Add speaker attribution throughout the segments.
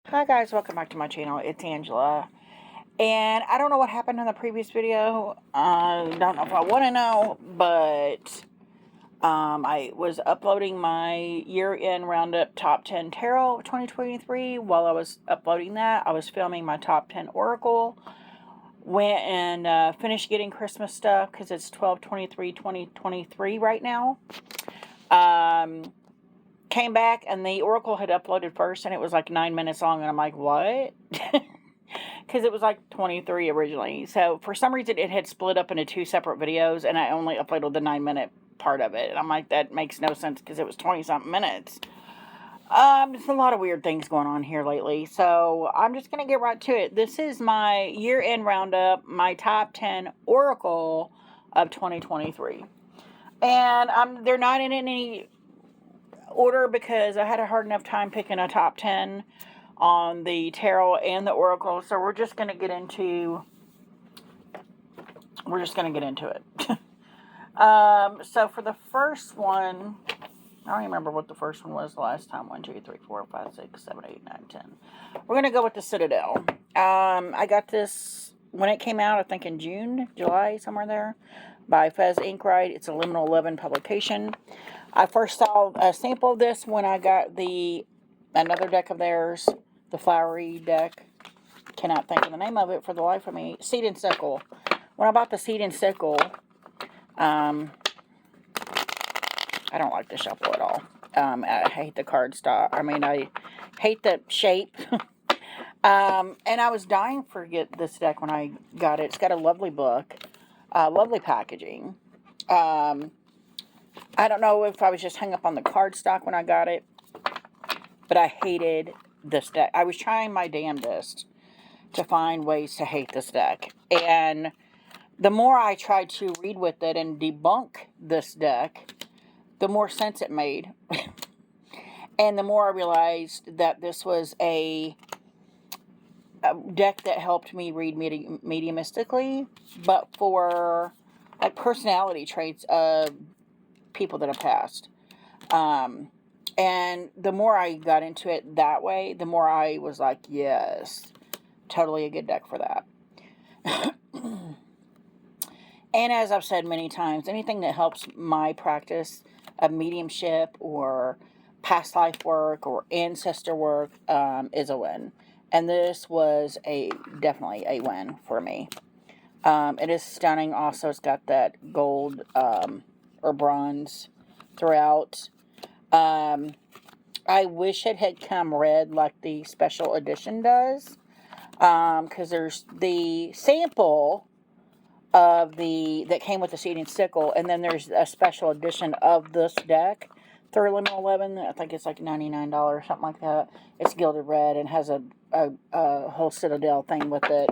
Speaker 1: Hi guys, welcome back to my channel. It's Angela. And I don't know what happened in the previous video. I don't know if I want to know, but I was uploading my year-end Roundup Top 10 Tarot of 2023. While I was uploading that, I was filming my Top 10 Oracle. Went and finished getting Christmas stuff because it's 12/23/2023 right now. Came back and the Oracle had uploaded first and it was like 9 minutes long and I'm like, what? Because it was like 23 originally. So for some reason it had split up into two separate videos and I only uploaded the 9-minute part of it. And I'm like, that makes no sense because it was 20-something minutes. There's a lot of weird things going on here lately. So I'm just going to get right to it. This is my year-end roundup, my top 10 Oracle of 2023. And they're not in any order because I had a hard enough time picking a top 10 on the tarot and the oracle, so we're just going to get into it. So for the first one, I don't remember what the first one was the last time. 1, 2, 3, 4, 5, 6, 7, 8, 9, 10. We're going to go with the Citadel. I got this when it came out, I think in June, July, somewhere there, by Fez Inkwright. It's a Liminal 11 publication. I first saw a sample of this when I got another deck of theirs, the flowery deck. Cannot think of the name of it for the life of me. Seed and Sickle. When I bought the Seed and Sickle, I don't like the shuffle at all. I hate the card stock. I hate the shape. And I was dying to get this deck when I got it. It's got a lovely book, lovely packaging. I don't know if I was just hung up on the cardstock when I got it, but I hated this deck. I was trying my damnedest to find ways to hate this deck. And the more I tried to read with it and debunk this deck, the more sense it made. And the more I realized that this was a deck that helped me read mediumistically, but for like personality traits of people that have passed. And the more I got into it that way, the more I was like, yes, totally a good deck for that. And as I've said many times, anything that helps my practice of mediumship or past life work or ancestor work is a win. And this was definitely a win for me. It is stunning. Also, it's got that gold or bronze throughout. I wish it had come red like the special edition does. Because there's the sample of that came with the Seed and Sickle, and then there's a special edition of this deck through Liminal 11. I think it's like $99 or something like that. It's gilded red and has a whole Citadel thing with it.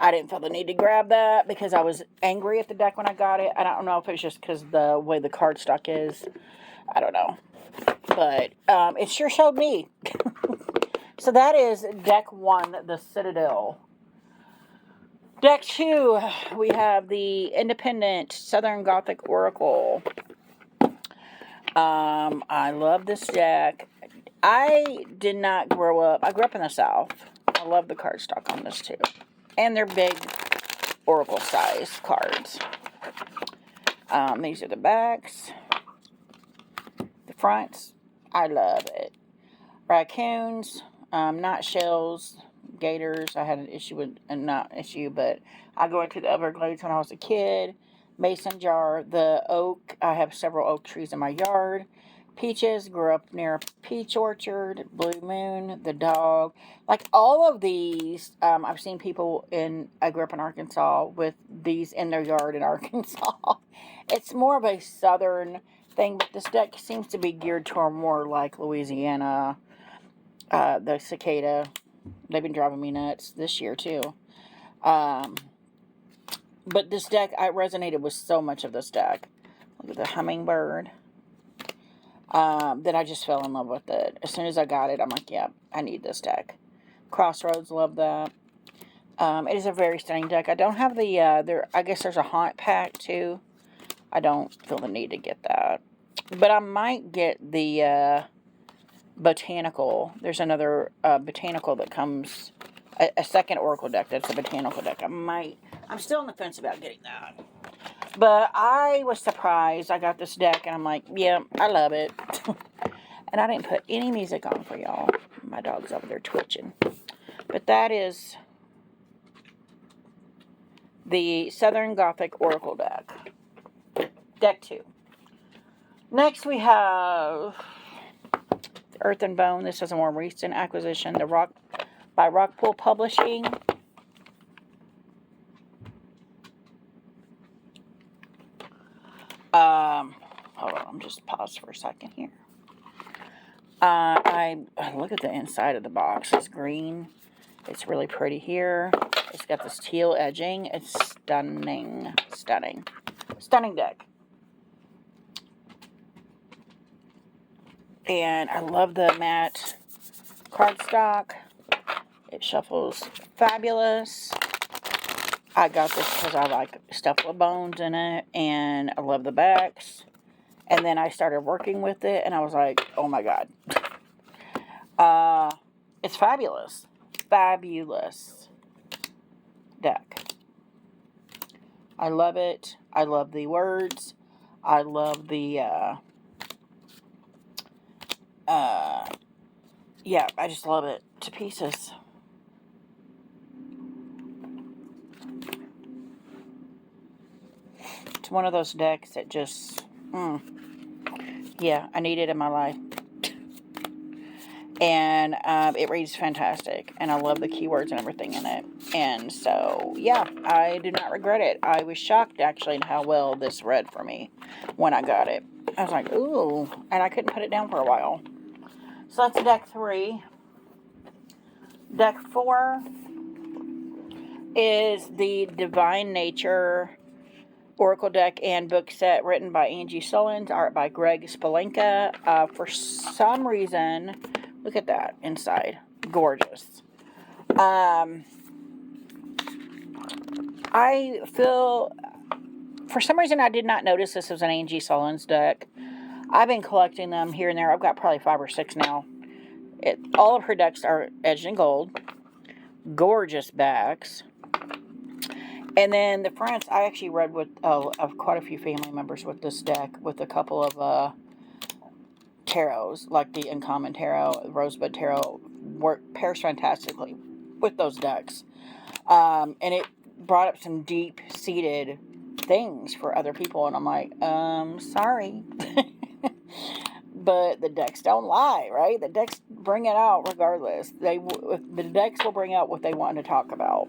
Speaker 1: I didn't feel the need to grab that because I was angry at the deck when I got it. I don't know if it's just because the way the cardstock is. I don't know. But it sure showed me. So that is deck 1, the Citadel. Deck 2, we have the Independent Southern Gothic Oracle. I love this deck. I did not grow up. I grew up in the South. I love the cardstock on this too. And they're big Oracle size cards. These are the backs. The fronts. I love it. Raccoons. Not shells. Gators. I had an issue with, not issue, but I go into the Everglades when I was a kid. Mason jar. The oak. I have several oak trees in my yard. Peaches. Grew up near a peach orchard. Blue moon. The dog. Like all of these, I've seen people I grew up in Arkansas with these in their yard in Arkansas. It's more of a southern thing, but this deck seems to be geared toward more like Louisiana. The cicada. They've been driving me nuts this year too. But this deck, I resonated with so much of this deck. Look at the hummingbird. That I just fell in love with it. As soon as I got it, I'm like, yeah, I need this deck. Crossroads, love that. It is a very stunning deck. I don't have I guess there's a haunt pack too. I don't feel the need to get that. But I might get the botanical. There's another botanical that comes, a second Oracle deck that's a botanical deck. I'm still on the fence about getting that. But I was surprised. I got this deck and I'm like, yeah, I love it. And I didn't put any music on for y'all. My dog's over there twitching. But that is the Southern Gothic Oracle deck. Deck 2. Next we have Earth and Bone. This is a more recent acquisition. By Rockpool Publishing. Hold on, I'm just pause for a second here. I look at the inside of the box. It's green. It's really pretty here. It's got this teal edging. It's stunning. Stunning. Stunning deck. And I love the matte cardstock. It shuffles fabulous. I got this because I like stuff with bones in it. And I love the backs. And then I started working with it. And I was like, oh my God. It's fabulous. Fabulous deck. I love it. I love the words. I love the, yeah, I just love it to pieces. It's one of those decks that just, yeah, I need it in my life. And it reads fantastic. And I love the keywords and everything in it. And so, yeah, I do not regret it. I was shocked, actually, at how well this read for me when I got it. I was like, ooh. And I couldn't put it down for a while. So that's deck 3. Deck 4 is the Divine Nature Oracle deck and book set written by Angie Sullins, art by Greg Spalenka. For some reason, look at that inside. Gorgeous. I feel, for some reason, I did not notice this was an Angie Sullins deck. I've been collecting them here and there. I've got probably 5 or 6 now. All of her decks are edged in gold. Gorgeous backs. And then the fronts, I actually read with of quite a few family members with this deck, with a couple of tarots, like the Uncommon Tarot, Rosebud Tarot, pairs fantastically with those decks. And it brought up some deep-seated things for other people, and I'm like, sorry. But the decks don't lie, right? The decks bring it out regardless. The decks will bring out what they want to talk about.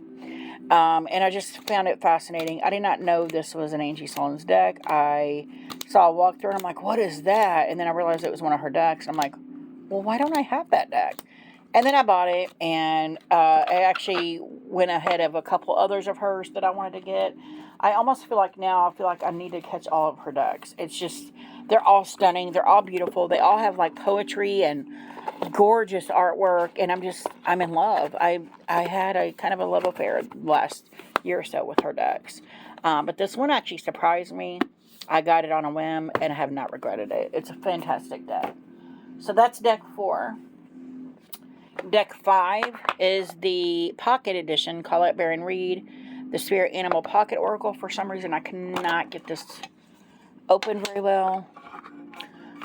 Speaker 1: And I just found it fascinating. I did not know this was an Angie Sullins deck. I saw a walkthrough and I'm like, what is that? And then I realized it was one of her decks. And I'm like, well, why don't I have that deck? And then I bought it, and I actually went ahead of a couple others of hers that I wanted to get. I almost feel like now, I need to catch all of her decks. It's just, they're all stunning. They're all beautiful. They all have like poetry and gorgeous artwork, and I'm in love. I had a kind of a love affair last year or so with her decks. But this one actually surprised me. I got it on a whim, and I have not regretted it. It's a fantastic deck. So that's deck 4. Deck 5 is the Pocket Edition, Colette Baron Reed, the Spirit Animal Pocket Oracle. For some reason, I cannot get this open very well.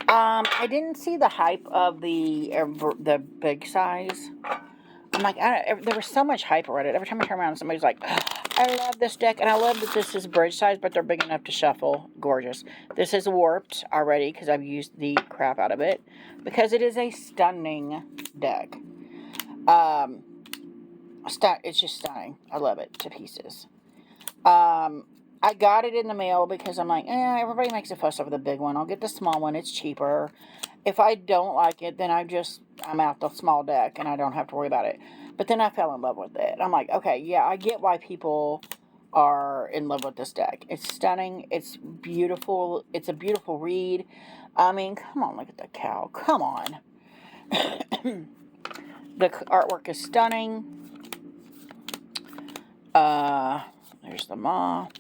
Speaker 1: I didn't see the hype of the big size. I'm like, there was so much hype around it. Every time I turn around, somebody's like, I love this deck. And I love that this is bridge size, but they're big enough to shuffle. Gorgeous. This is warped already because I've used the crap out of it. Because it is a stunning deck. It's just stunning. I love it to pieces. I got it in the mail because I'm like, everybody makes a fuss over the big one. I'll get the small one. It's cheaper. If I don't like it, then I'm out the small deck and I don't have to worry about it. But then I fell in love with it. I'm like, okay, yeah, I get why people are in love with this deck. It's stunning. It's beautiful. It's a beautiful read. I mean, come on, look at the cow. Come on. The artwork is stunning. There's the moth.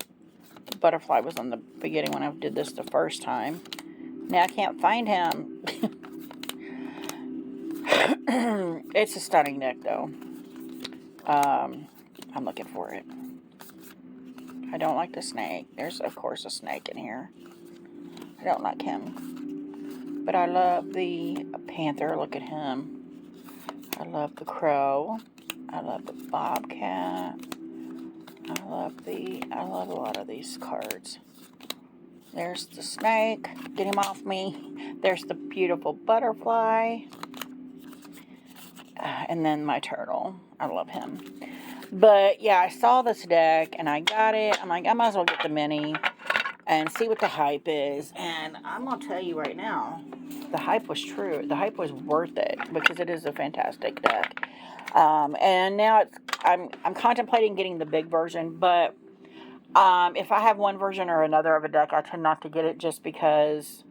Speaker 1: The butterfly was on the beginning when I did this the first time. Now I can't find him. It's a stunning deck, though. I'm looking for it. I don't like the snake. There's, of course, a snake in here. I don't like him. But I love the panther. Look at him. I love the crow. I love the bobcat. I love a lot of these cards. There's the snake. Get him off me. There's the beautiful butterfly. And then my turtle. I love him. But, yeah, I saw this deck, and I got it. I'm like, I might as well get the mini and see what the hype is. And I'm going to tell you right now, the hype was true. The hype was worth it because it is a fantastic deck. And now I'm contemplating getting the big version, but if I have one version or another of a deck, I tend not to get it just because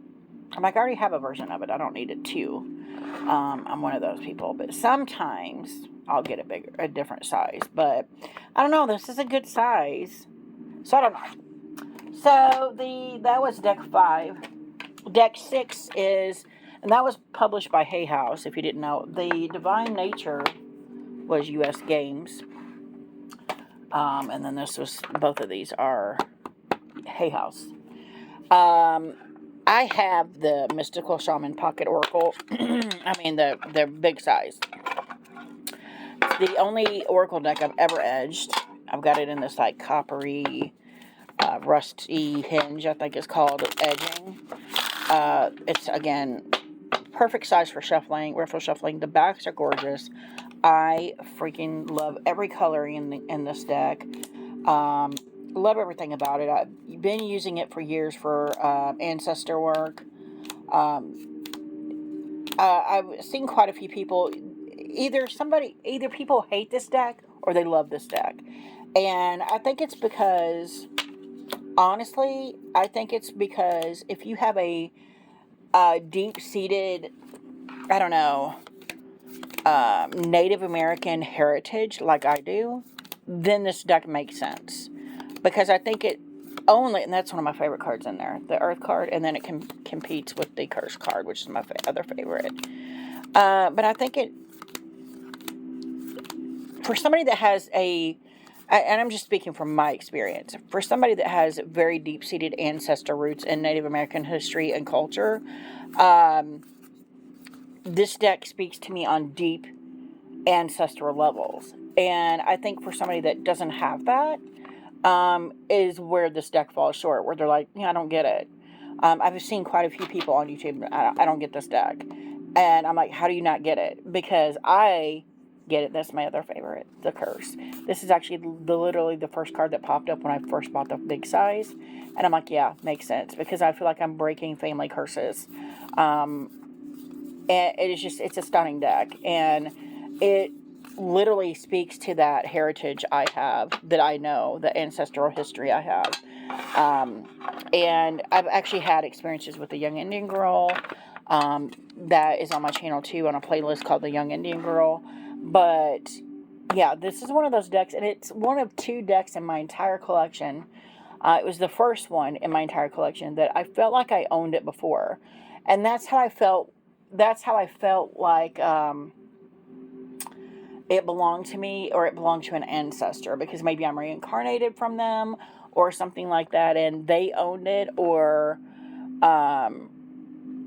Speaker 1: I'm like, I already have a version of it. I don't need it too. I'm one of those people, but sometimes I'll get a different size, but I don't know. This is a good size, so I don't know. So that was deck 5. Deck 6 is, and that was published by Hay House. If you didn't know, the Divine Nature was U.S. Games, and then both of these are Hay House. I have the Mystical Shaman Pocket Oracle. I mean, the big size. It's the only Oracle deck I've ever edged. I've got it in this, like, coppery, rusty hinge, I think it's called, edging. It's, again, perfect size for shuffling, riffle shuffling. The backs are gorgeous. I freaking love every coloring in this deck. Love everything about it. I've been using it for years for ancestor work. I've seen quite a few people, either people hate this deck or they love this deck. And I think it's because, honestly, if you have a deep-seated, I don't know, Native American heritage like I do, then this deck makes sense. Because I think it only, and that's one of my favorite cards in there, the Earth card, and then it competes with the Curse card, which is my other favorite. But I think for somebody that has and I'm just speaking from my experience, for somebody that has very deep-seated ancestor roots in Native American history and culture, this deck speaks to me on deep ancestral levels. And I think for somebody that doesn't have that, is where this deck falls short, where they're like, yeah, I don't get it. I've seen quite a few people on YouTube, I don't get this deck. And I'm like, how do you not get it? Because I get it. That's my other favorite, the Curse. This is actually literally the first card that popped up when I first bought the big size. And I'm like, yeah, makes sense. Because I feel like I'm breaking family curses. And it's a stunning deck. And it literally speaks to that heritage I have, that I know, the ancestral history I have. And I've actually had experiences with the Young Indian Girl. That is on my channel too, on a playlist called The Young Indian Girl. But yeah, this is one of those decks, and it's one of 2 decks in my entire collection. It was the first one in my entire collection that I felt like I owned it before. And that's how I felt like it belonged to me, or it belonged to an ancestor, because maybe I'm reincarnated from them or something like that, and they owned it, or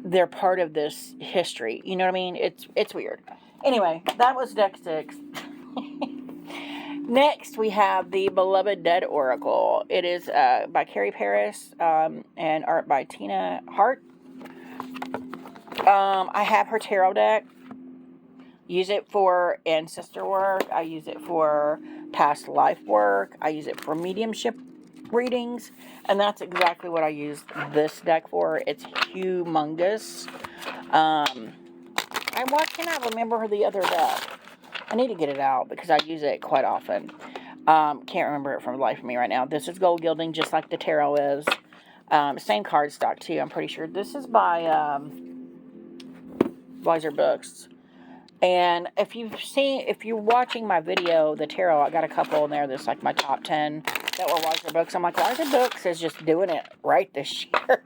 Speaker 1: they're part of this history. You know what I mean? It's weird. Anyway, that was deck 6. Next, we have the Beloved Dead Oracle. It is by Carrie Paris and art by Tina Hart. I have her tarot deck. Use it for ancestor work. I use it for past life work. I use it for mediumship readings. And that's exactly what I use this deck for. It's humongous. Why can't I remember the other deck? I need to get it out because I use it quite often. Can't remember it from the life of me right now. This is gold gilding, just like the tarot is. Same cardstock too, I'm pretty sure. This is by Wiser Books. And if you're watching my video, the tarot, I got a couple in there that's like my top 10 that were Wiser Books. I'm like, Wiser Books is just doing it right this year.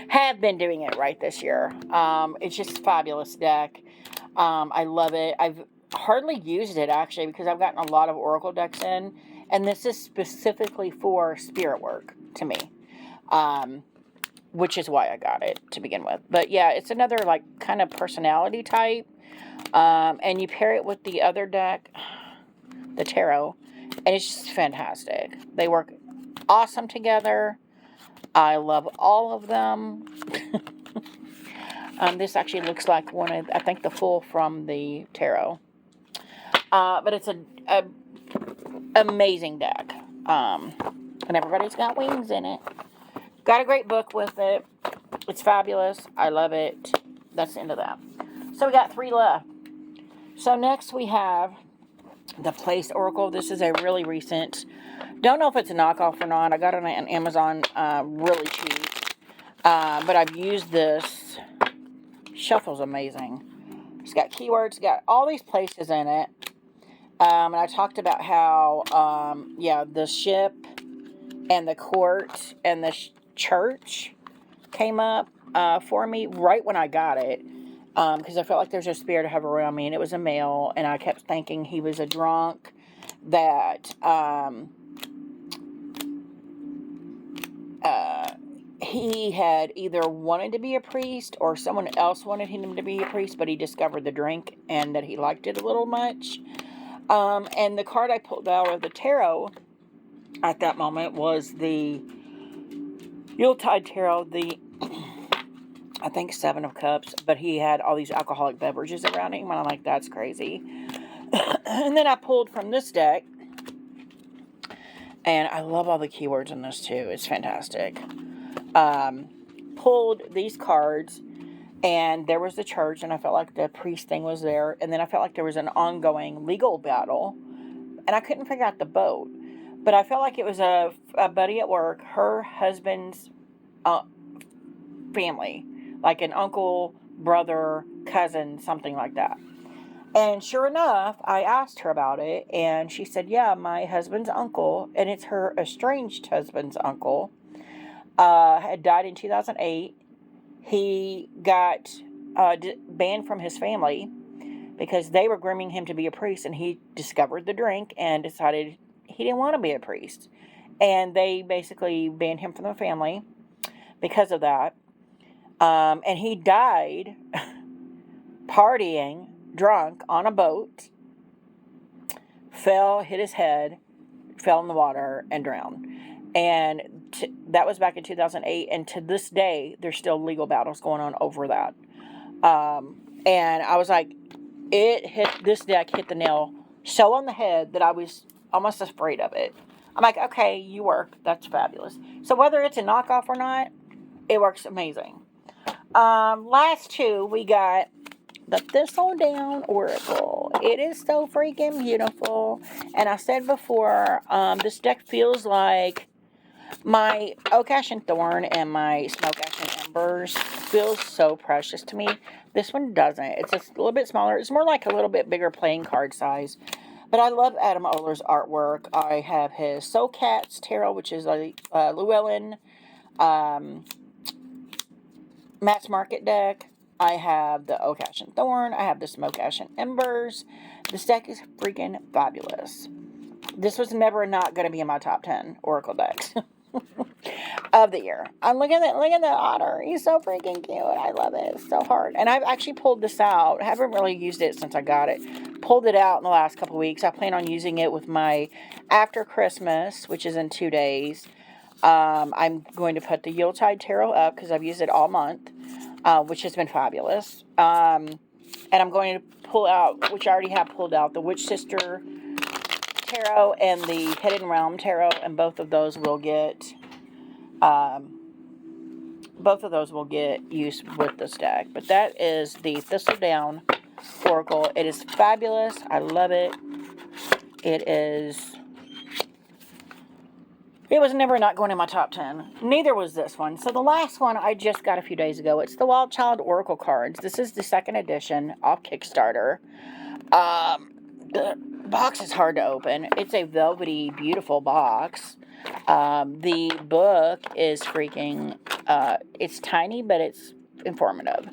Speaker 1: Have been doing it right this year. It's just a fabulous deck. I love it. I've hardly used it, actually, because I've gotten a lot of Oracle decks in. And this is specifically for spirit work to me. Which is why I got it to begin with. But yeah, it's another like kind of personality type. And you pair it with the other deck, the tarot, and it's just fantastic. They work awesome together. I love all of them. This actually looks like one of, I think, the full from the tarot. But it's a amazing deck. And everybody's got wings in it. Got a great book with it. It's fabulous. I love it. That's the end of that. So we got 3 left. So next we have the Place Oracle. This is a really recent. Don't know if it's a knockoff or not. I got it on Amazon really cheap. But I've used this. Shuffle's amazing. It's got keywords. It's got all these places in it. And I talked about how, yeah, the ship and the court and the church came up for me right when I got it. Because I felt like there's a spirit hover around me, and it was a male, and I kept thinking he was a drunk that he had either wanted to be a priest or someone else wanted him to be a priest, but he discovered the drink and that he liked it a little much. And the card I pulled out of the tarot at that moment was the Yuletide Tarot, the I think 7 of Cups, but he had all these alcoholic beverages around him, and I'm like, that's crazy. And then I pulled from this deck, and I love all the keywords in this too. It's fantastic. Pulled these cards, and there was the church, and I felt like the priest thing was there, and then I felt like there was an ongoing legal battle, and I couldn't figure out the boat, but I felt like it was a buddy at work, her husband's family, like an uncle, brother, cousin, something like that. And sure enough, I asked her about it, and she said, yeah, my husband's uncle, and it's her estranged husband's uncle, had died in 2008. He got banned from his family because they were grooming him to be a priest, and he discovered the drink and decided he didn't want to be a priest. And they basically banned him from the family because of that. And he died partying, drunk, on a boat, fell, hit his head, fell in the water, and drowned. And that was back in 2008, and to this day, there's still legal battles going on over that. And I was like, this deck hit the nail so on the head that I was almost afraid of it. I'm like, okay, you work. That's fabulous. So whether it's a knockoff or not, it works amazing. Last 2, we got the Thistle Down Oracle. It is so freaking beautiful. And I said before, this deck feels like my Oak Ash and Thorn and my Smoke Ash and Embers feels so precious to me. This one doesn't. It's a little bit smaller. It's more like a little bit bigger playing card size. But I love Adam Oler's artwork. I have his Soul Cats Tarot, which is a Llewellyn Mass Market deck. I have the Oak Ash and Thorn. I have the Smoke Ash and Embers. This deck is freaking fabulous. This was never not going to be in my top 10 Oracle decks of the year. I'm looking at the otter. He's so freaking cute. I love it. It's so hard. And I've actually pulled this out. I haven't really used it since I got it. Pulled it out in the last couple weeks. I plan on using it with my After Christmas, which is in 2 days. I'm going to put the Yuletide Tarot up because I've used it all month, which has been fabulous. And I'm going to pull out, which I already have pulled out, the Witch Sister Tarot and the Hidden Realm Tarot, and both of those will get used with this deck. But that is the Thistle Down Oracle. It is fabulous. I love it. It was never not going in my top 10. Neither was this one. So the last one I just got a few days ago. It's the Wild Child Oracle cards. This is the 2nd edition off Kickstarter. The box is hard to open. It's a velvety, beautiful box. The book is freaking, it's tiny, but it's informative.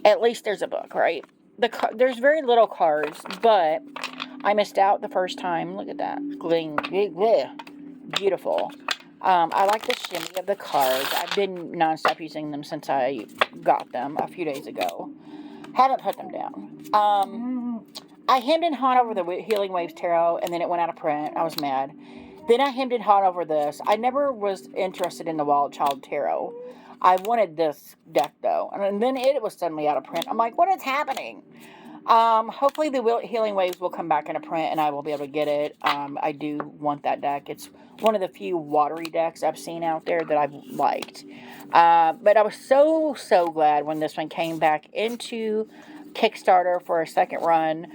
Speaker 1: At least there's a book, right? there's very little cards, but I missed out the first time. Look at that. Gling, beautiful. I like the shimmy of the cards. I've been nonstop using them since I got them a few days ago. Haven't put them down. I hemmed and hawed over the Healing Waves Tarot, and then it went out of print. I was mad. Then I hemmed and hawed over this. I never was interested in the Wild Child Tarot. I wanted this deck, though. And then it was suddenly out of print. I'm like, what is happening? Hopefully the Healing Waves will come back into print, and I will be able to get it. I do want that deck. It's one of the few watery decks I've seen out there that I've liked. But I was so glad when this one came back into Kickstarter for a second run.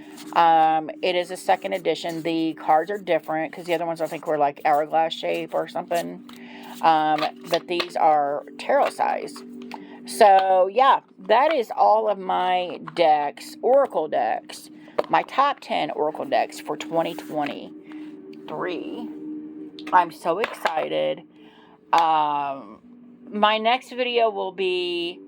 Speaker 1: It is a second edition. The cards are different because the other ones I think were like hourglass shape or something. But these are tarot size. So yeah, that is all of my decks, Oracle decks. My top 10 Oracle decks for 2023. I'm so excited. My next video will be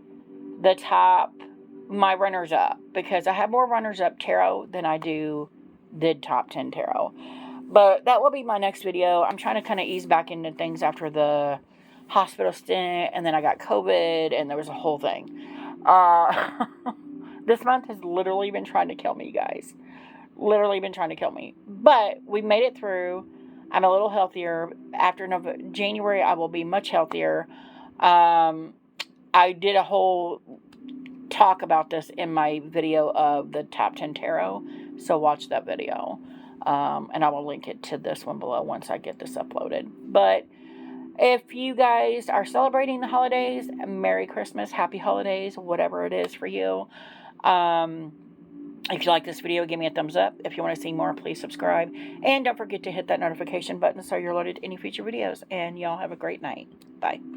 Speaker 1: my runners-up, because I have more runners-up tarot than I did top 10 tarot. But that will be my next video. I'm trying to kind of ease back into things after the hospital stint, and then I got COVID, and there was a whole thing. This month has literally been trying to kill me, guys. Literally been trying to kill me. But we made it through. I'm a little healthier. After January, I will be much healthier. I did a whole talk about this in my video of the top 10 tarot, so watch that video. And I will link it to this one below once I get this uploaded. But if you guys are celebrating the holidays, Merry Christmas, Happy Holidays, whatever it is for you. If you like this video, give me a thumbs up. If you want to see more, please subscribe. And don't forget to hit that notification button so you're alerted to any future videos. And y'all have a great night. Bye.